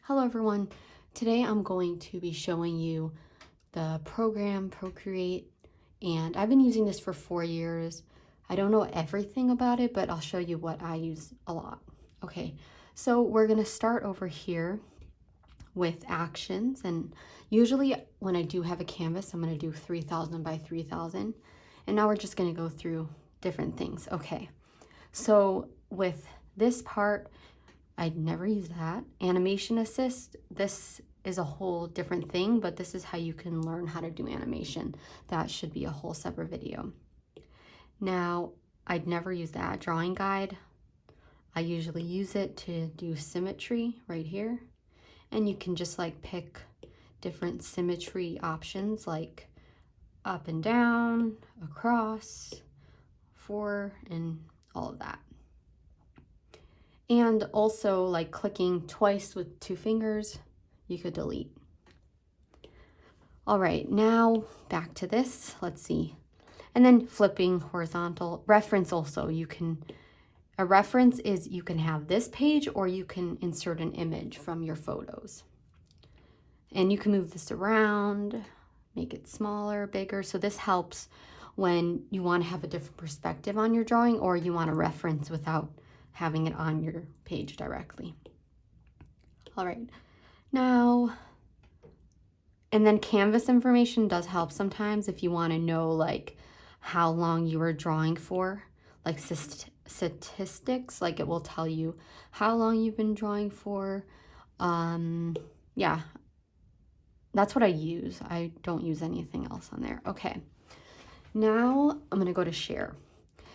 Hello everyone. Today I'm going to be showing you the program Procreate, and I've been using this for 4 years. I don't know everything about it, but I'll show you what I use a lot. Okay, so we're gonna start over here with actions, and usually when I do have a canvas, I'm gonna do 3000 by 3000, and now we're just gonna go through different things. Okay, so with this part, I'd never use that. Animation assist, this is a whole different thing, but this is how you can learn how to do animation. That should be a whole separate video. Now, I'd never use that. Drawing guide, I usually use it to do symmetry right here. And you can just like pick different symmetry options like up and down, across, for, and all of that. And also like clicking twice with 2 fingers, you could delete. All right, now back to this, let's see. And then flipping horizontal. Reference also, a reference is you can have this page or you can insert an image from your photos. And you can move this around, make it smaller, bigger. So this helps when you want to have a different perspective on your drawing or you want to reference without having it on your page directly. All right, now, and then canvas information does help sometimes if you want to know like how long you were drawing for, like statistics, like it will tell you how long you've been drawing for. Yeah, that's what I use. I don't use anything else on there. Okay, now I'm gonna go to share.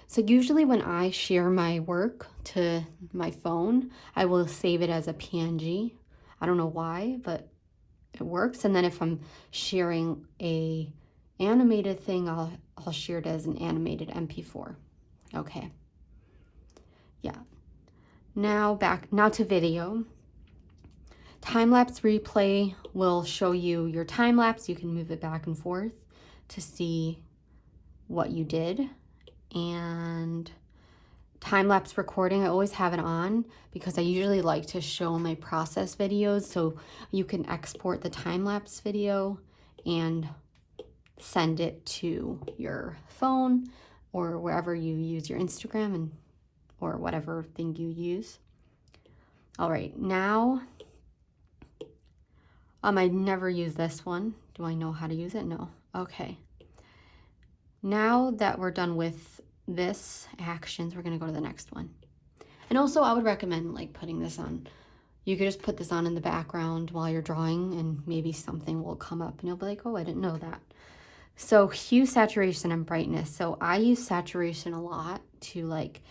So usually when I share my work to my phone, I will save it as a PNG. I don't know why, but it works. And then if I'm sharing a animated thing, I'll share it as an animated MP4. Okay. Yeah. Now to video. Time-lapse replay will show you your time-lapse. You can move it back and forth to see what you did. And time-lapse recording, I always have it on because I usually like to show my process videos, so you can export the time-lapse video and send it to your phone or wherever you use your Instagram or whatever thing you use. All right, now I never use this one. Do I know how to use it? No. Okay. Now that we're done with this actions, we're gonna go to the next one. And also I would recommend like putting this on. You could just put this on in the background while you're drawing and maybe something will come up and you'll be like, oh, I didn't know that. So hue, saturation, and brightness. So I use saturation a lot to like,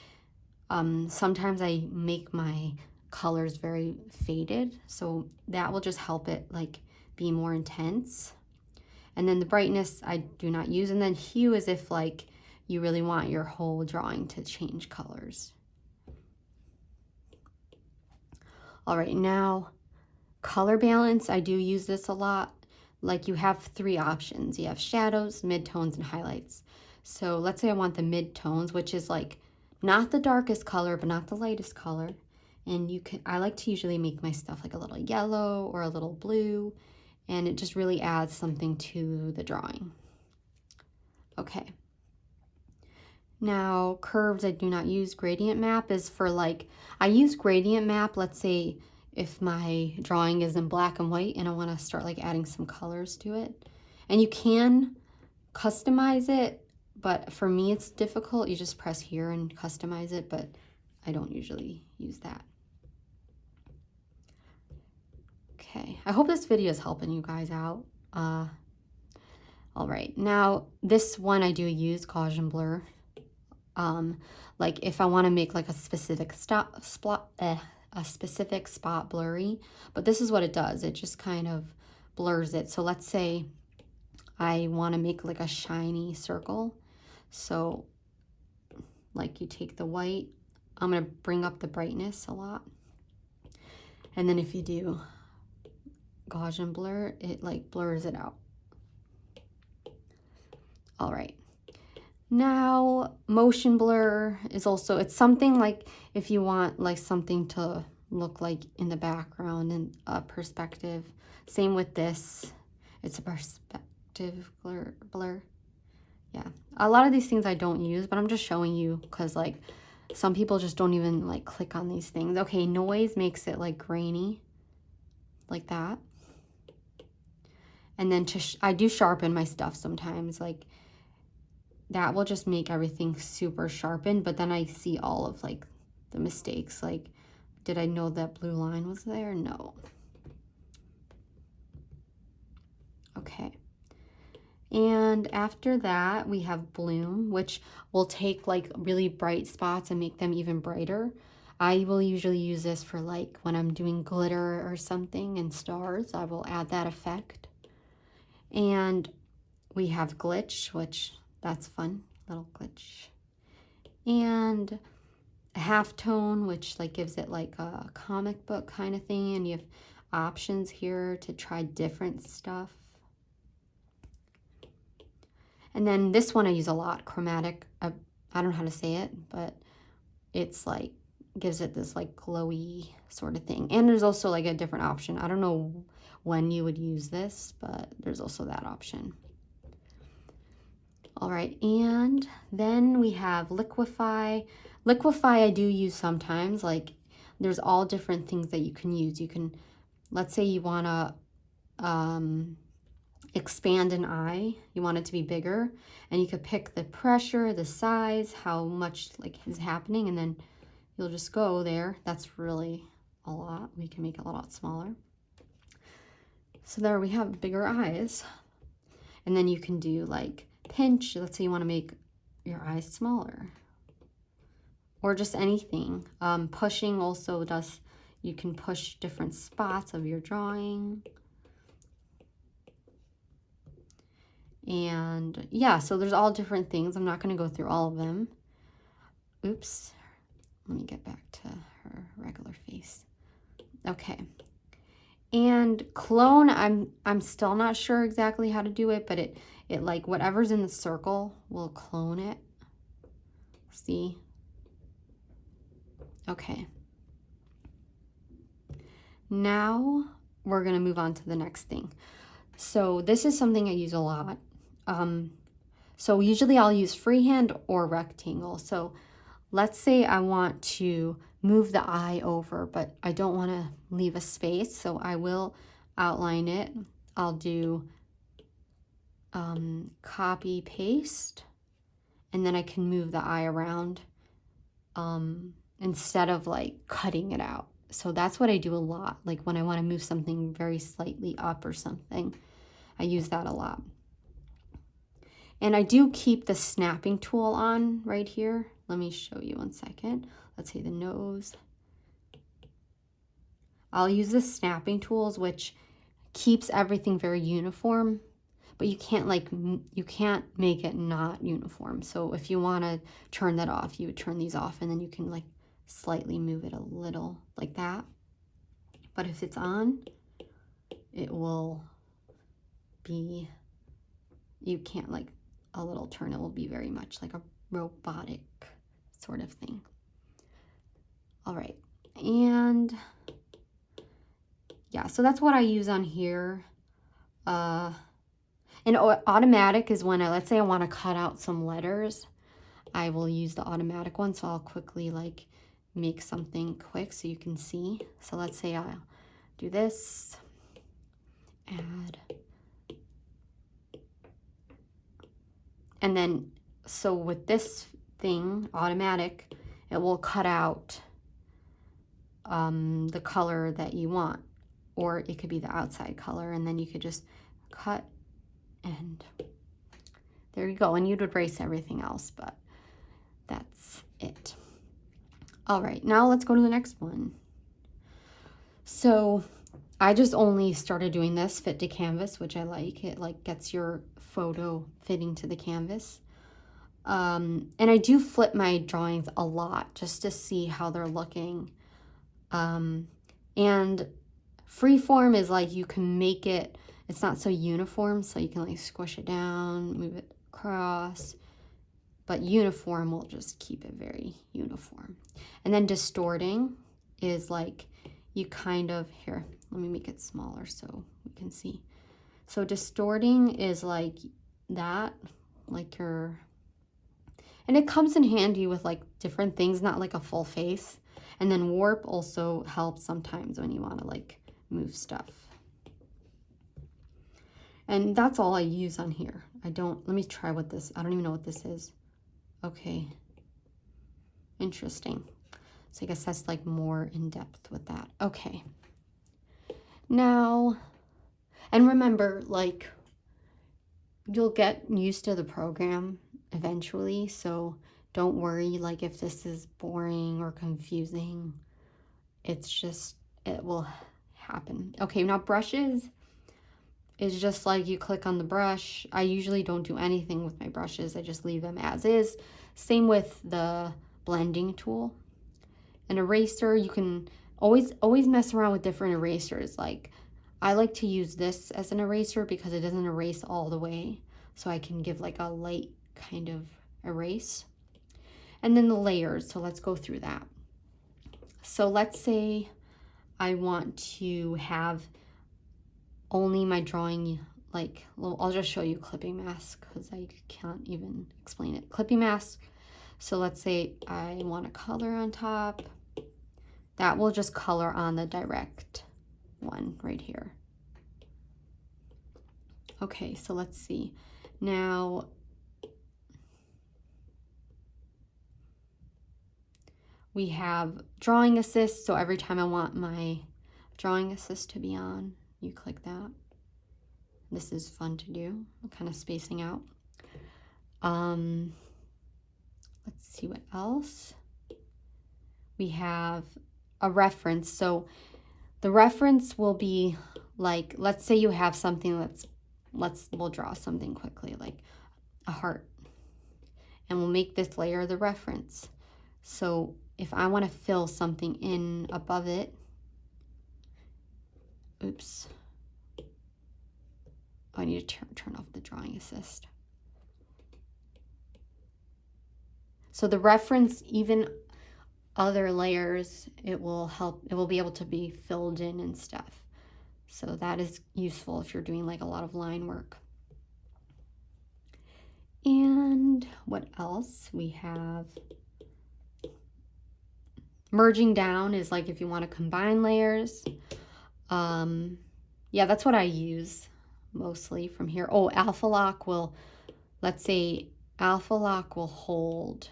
sometimes I make my colors very faded. So that will just help it like be more intense. And then the brightness I do not use. And then hue is if like you really want your whole drawing to change colors. All right, now color balance, I do use this a lot. Like you have 3 options. You have shadows, midtones, and highlights. So let's say I want the midtones, which is like not the darkest color, but not the lightest color. And I like to usually make my stuff like a little yellow or a little blue, and it just really adds something to the drawing. Okay. Now, curves I do not use. Gradient map is for like, I use gradient map, let's say if my drawing is in black and white and I want to start like adding some colors to it. And you can customize it, but for me it's difficult. You just press here and customize it, but I don't usually use that. Okay, I hope this video is helping you guys out. All right, now this one I do use Gaussian blur. Like if I want to make like a specific spot blurry, but this is what it does. It just kind of blurs it. So let's say I want to make like a shiny circle. So like you take the white, I'm going to bring up the brightness a lot. And then if you do Gaussian blur, it like blurs it out. All right. Now, motion blur is also, it's something like if you want like something to look like in the background and a perspective. Same with this. It's a perspective blur. Yeah, a lot of these things I don't use, but I'm just showing you because like some people just don't even like click on these things. Okay, noise makes it like grainy, like that. And then I do sharpen my stuff sometimes, like that will just make everything super sharpened, but then I see all of like the mistakes. Like, did I know that blue line was there? No. Okay. And after that, we have bloom, which will take like really bright spots and make them even brighter. I will usually use this for like when I'm doing glitter or something and stars. I will add that effect. And we have glitch, which that's fun, little glitch. And a halftone, which like gives it like a comic book kind of thing. And you have options here to try different stuff. And then this one I use a lot, chromatic. I don't know how to say it, but it's like, gives it this like glowy sort of thing. And there's also like a different option. I don't know when you would use this, but there's also that option. All right, and then we have Liquify. Liquify I do use sometimes, like there's all different things that you can use. You can, let's say you wanna expand an eye, you want it to be bigger, and you could pick the pressure, the size, how much like is happening, and then you'll just go there. That's really a lot. We can make it a lot smaller. So there we have bigger eyes. And then you can do like pinch. Let's say you want to make your eyes smaller. Or just anything. Pushing also does, you can push different spots of your drawing. And yeah, so there's all different things. I'm not going to go through all of them. Oops. Let me get back to her regular face. Okay. And clone, I'm still not sure exactly how to do it, but it like whatever's in the circle will clone it. See? Okay. Now we're going to move on to the next thing. So this is something I use a lot. So usually I'll use freehand or rectangle. So let's say I want to move the eye over, but I don't want to leave a space, so I will outline it. I'll do copy paste, and then I can move the eye around instead of like cutting it out. So that's what I do a lot, like when I want to move something very slightly up or something. I use that a lot. And I do keep the snapping tool on right here. Let me show you 1 second. Let's say the nose. I'll use the snapping tools, which keeps everything very uniform, but you can't make it not uniform. So if you want to turn that off, you would turn these off, and then you can like slightly move it a little like that. But if it's on, it will be, you can't like a little turn, it will be very much like a robotic sort of thing. All right, and yeah, so that's what I use on here. And automatic is when let's say I want to cut out some letters, I will use the automatic one. So I'll quickly like make something quick so you can see. So let's say I'll do this, add, and then so with this thing, automatic, it will cut out the color that you want, or it could be the outside color, and then you could just cut, and there you go. And you'd erase everything else, but that's it. All right, now let's go to the next one. So I just only started doing this fit to canvas, which I like. It like gets your photo fitting to the canvas. And I do flip my drawings a lot just to see how they're looking. And freeform is like you can make it, it's not so uniform, so you can like squish it down, move it across, but uniform will just keep it very uniform. And then distorting is like you kind of, here, let me make it smaller so we can see. So distorting is like that, like your, and it comes in handy with like different things, not like a full face. And then warp also helps sometimes when you want to like move stuff. And that's all I use on here. Let me try what this, I don't even know what this is. Okay. Interesting. So I guess that's like more in depth with that. Okay. Now, and remember, like, you'll get used to the program eventually. So don't worry, like, if this is boring or confusing. It's just, it will happen. Okay, now brushes is just like you click on the brush. I usually don't do anything with my brushes. I just leave them as is. Same with the blending tool. An eraser, you can always mess around with different erasers. Like, I like to use this as an eraser because it doesn't erase all the way. So I can give like a light kind of erase. And then the layers, so let's go through that. So let's say I want to have only my drawing, like, well, I'll just show you clipping mask because I can't even explain it. Clipping mask. So let's say I want a color on top. That will just color on the direct one right here. Okay, so let's see. Now, we have drawing assist. So every time I want my drawing assist to be on, you click that. This is fun to do. I'm kind of spacing out. Let's see what else. We have a reference. So the reference will be like, let's say you have something that's, we'll draw something quickly, like a heart. And we'll make this layer the reference. So if I want to fill something in above it, oops. I need to turn off the drawing assist. So the reference, even other layers, it will help, it will be able to be filled in and stuff. So that is useful if you're doing like a lot of line work. And what else? We have merging down is like if you want to combine layers. Yeah, that's what I use mostly from here. Oh, alpha lock will, let's say alpha lock will hold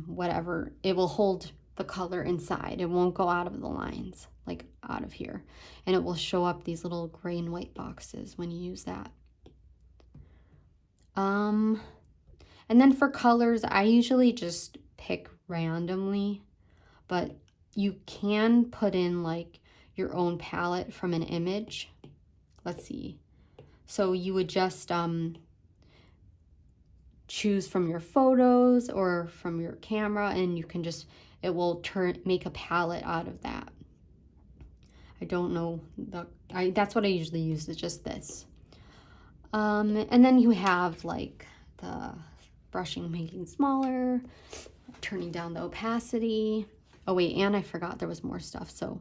whatever, it will hold the color inside. It won't go out of the lines, like out of here. And it will show up these little gray and white boxes when you use that. And then for colors, I usually just pick randomly, but you can put in like your own palette from an image. Let's see. So you would just choose from your photos or from your camera, and you can just, it will make a palette out of that. I don't know, that's what I usually use, is just this. And then you have like the brushing, making smaller, turning down the opacity. Oh wait, and I forgot there was more stuff. So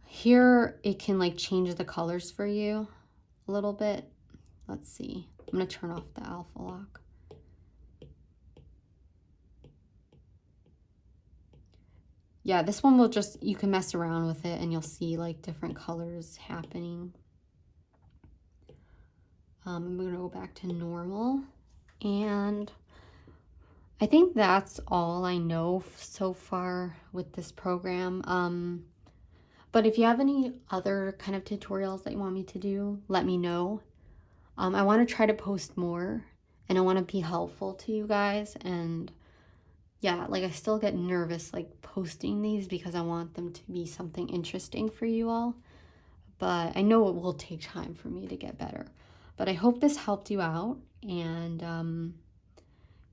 here it can like change the colors for you a little bit. Let's see. I'm gonna turn off the alpha lock. Yeah, this one will just, you can mess around with it and you'll see like different colors happening. I'm gonna go back to normal, and I think that's all I know so far with this program. But if you have any other kind of tutorials that you want me to do, let me know. I want to try to post more, and I want to be helpful to you guys. And yeah, like I still get nervous like posting these because I want them to be something interesting for you all. But I know it will take time for me to get better. But I hope this helped you out, and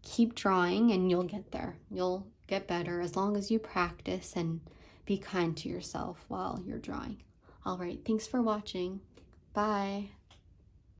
keep drawing and you'll get there. You'll get better as long as you practice and be kind to yourself while you're drawing. All right, thanks for watching. Bye.